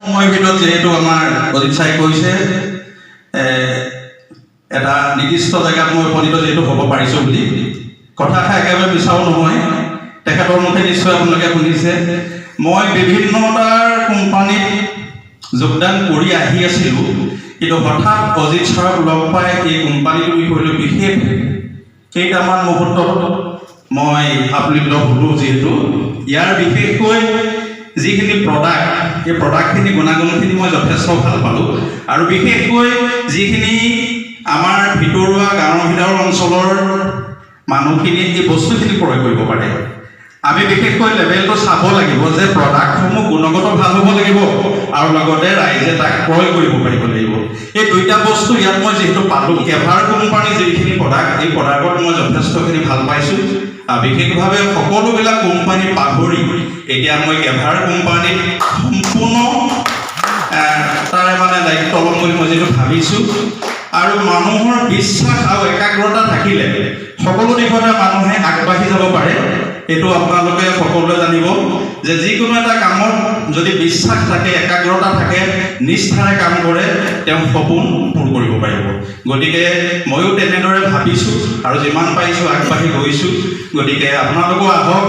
সময়ৰ ভিতৰত যেহেতু আমাৰ অজিত ছাৰে কৈছে এটা নিৰ্দিষ্ট জেগাত মই উপনীত যেহেতু হ'ব পাৰিছোঁ বুলি কথাষাৰ একেবাৰে বিচাৰো নহয় তেখেতৰ মুখে নিশ্চয় আপোনালোকে শুনিছে মই বিভিন্নতাৰ কোম্পানীত যোগদান কৰি আহি আছিলোঁ কিন্তু হঠাৎ অজিত ছাৰক লগ পাই এই কোম্পানীটোৰ বিষয়লৈ বিশেষ কেইটামান মুহূৰ্তত মই আপ্লুত হ'লোঁ যিহেতু ইয়াৰ বিশেষকৈ যিখিনি প্ৰডাক্ট এই প্ৰডাক্টখিনি গুণাগুণখিনি মই যথেষ্ট ভাল পালোঁ আৰু বিশেষকৈ যিখিনি আমাৰ ভিতৰুৱা গাঁৱৰ ভিতৰৰ অঞ্চলৰ মানুহখিনি এই বস্তুখিনি প্ৰয়োগ কৰিব পাৰে আমি বিশেষকৈ লেভেলটো চাব লাগিব যে প্ৰডাক্টসমূহ গুণগত ভাল হ'ব লাগিব আৰু লগতে ৰাইজে তাক ক্ৰয় কৰিব পাৰিব লাগিব এই দুইটা বস্তু ইয়াত মই যিহেতু পালোঁ কেভাৰ কোম্পানী যিখিনি প্ৰডাক্ট এই প্ৰডাক্টত মই যথেষ্টখিনি ভাল পাইছোঁ বিশেষভাৱে সকলোবিলাক কোম্পানী পাহৰি এতিয়া মই কেভাৰ কোম্পানীত সম্পূৰ্ণ তাৰে মানে দায়িত্ব ল'ম বুলি মই যিটো ভাবিছোঁ আৰু মানুহৰ বিশ্বাস আৰু একাগ্ৰতা থাকিলে সকলো দিশতে মানুহে আগবাঢ়ি যাব পাৰে এইটো আপোনালোকে সকলোৱে জানিব যে যিকোনো এটা কামত যদি বিশ্বাস থাকে একাগ্ৰতা থাকে নিষ্ঠাৰে কাম কৰে তেওঁ সপোন পূৰ কৰিব পাৰিব গতিকে ময়ো তেনেদৰে ভাবিছোঁ আৰু যিমান পাৰিছোঁ আগবাঢ়ি গৈছোঁ গতিকে আপোনালোকো আহক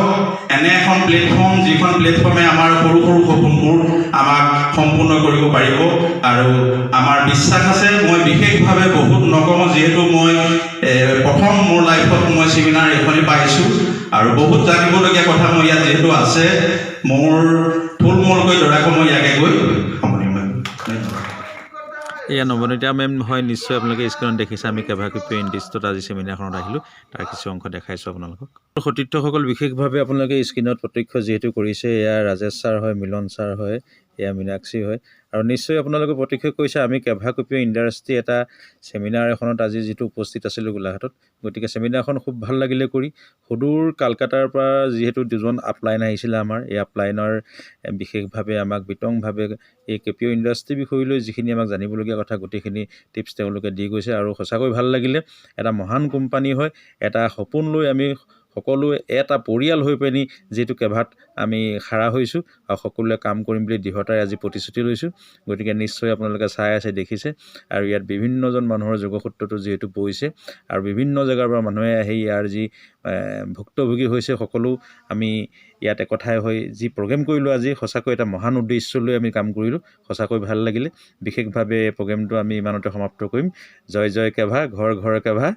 এনে এখন প্লেটফৰ্ম যিখন প্লেটফৰ্মে আমাৰ সৰু সৰু সপোনবোৰ আমাক সম্পূৰ্ণ কৰিব পাৰিব আৰু আমাৰ বিশ্বাস আছে মই বিশেষভাৱে বহুত নকওঁ যিহেতু মই প্ৰথম মোৰ লাইফত মই ছেমিনাৰ এখনেই পাইছোঁ আৰু বহুত জানিবলগীয়া কথা মই ইয়াত যিহেতু আছে মোৰ থুলমূলকৈ দৰাকৈ মই ইয়াকে গৈ সামৰিম এয়া নৱনীতা মেম হয় নিশ্চয় আপোনালোকে স্ক্ৰীণত দেখিছে আমি কেভাৰ কিপিঅ ইণ্ডাষ্ট্ৰীত আজি ছেমিনাৰখনত আহিলোঁ তাৰ কিছু অংশ দেখাইছোঁ আপোনালোকক সতীৰ্থসকল বিশেষভাৱে আপোনালোকে স্ক্ৰীণত প্ৰত্যক্ষ যিহেতু কৰিছে এয়া ৰাজেশ ছাৰ হয় মিলন ছাৰ হয় এয়া মীনাক্ষী হয় আৰু নিশ্চয় আপোনালোকে প্ৰত্যক্ষ কৰিছে আমি কেভাৰ কিপিঅ ইণ্ডাষ্ট্ৰী এটা ছেমিনাৰ এখনত আজি যিটো উপস্থিত আছিলোঁ গোলাঘাটত গতিকে ছেমিনাৰখন খুব ভাল লাগিলে কৰি সুদূৰ কালকাতাৰ পৰা যিহেতু দুজন আপলাইন আহিছিলে আমাৰ এই আপলাইনৰ বিশেষভাৱে আমাক বিতংভাৱে এই কেপিঅ ইণ্ডাষ্ট্ৰীৰ বিষয়লৈ যিখিনি আমাক জানিবলগীয়া কথা গোটেইখিনি টিপছ তেওঁলোকে দি গৈছে আৰু সঁচাকৈ ভাল লাগিলে এটা মহান কোম্পানী হয় এটা সপোন লৈ আমি সকলোৱে এটা পৰিয়াল হৈ পিনি যিহেতু কেভাত আমি খাৰা হৈছোঁ আৰু সকলোৱে কাম কৰিম বুলি দৃঢ়তাৰে আজি প্ৰতিশ্ৰুতি লৈছোঁ গতিকে নিশ্চয় আপোনালোকে চাই আছে দেখিছে আৰু ইয়াত বিভিন্নজন মানুহৰ যোগসূত্ৰটো যিহেতু পৰিছে আৰু বিভিন্ন জেগাৰ পৰা মানুহে আহি ইয়াৰ যি ভুক্তভোগী হৈছে সকলো আমি ইয়াত একঠাই হৈ যি প্ৰগ্ৰেম কৰিলোঁ আজি সঁচাকৈ এটা মহান উদ্দেশ্য লৈ আমি কাম কৰিলোঁ সঁচাকৈ ভাল লাগিলে বিশেষভাৱে প্ৰগ্ৰেমটো আমি ইমানতে সমাপ্ত কৰিম জয় জয় কেভা ঘৰ ঘৰ কেভা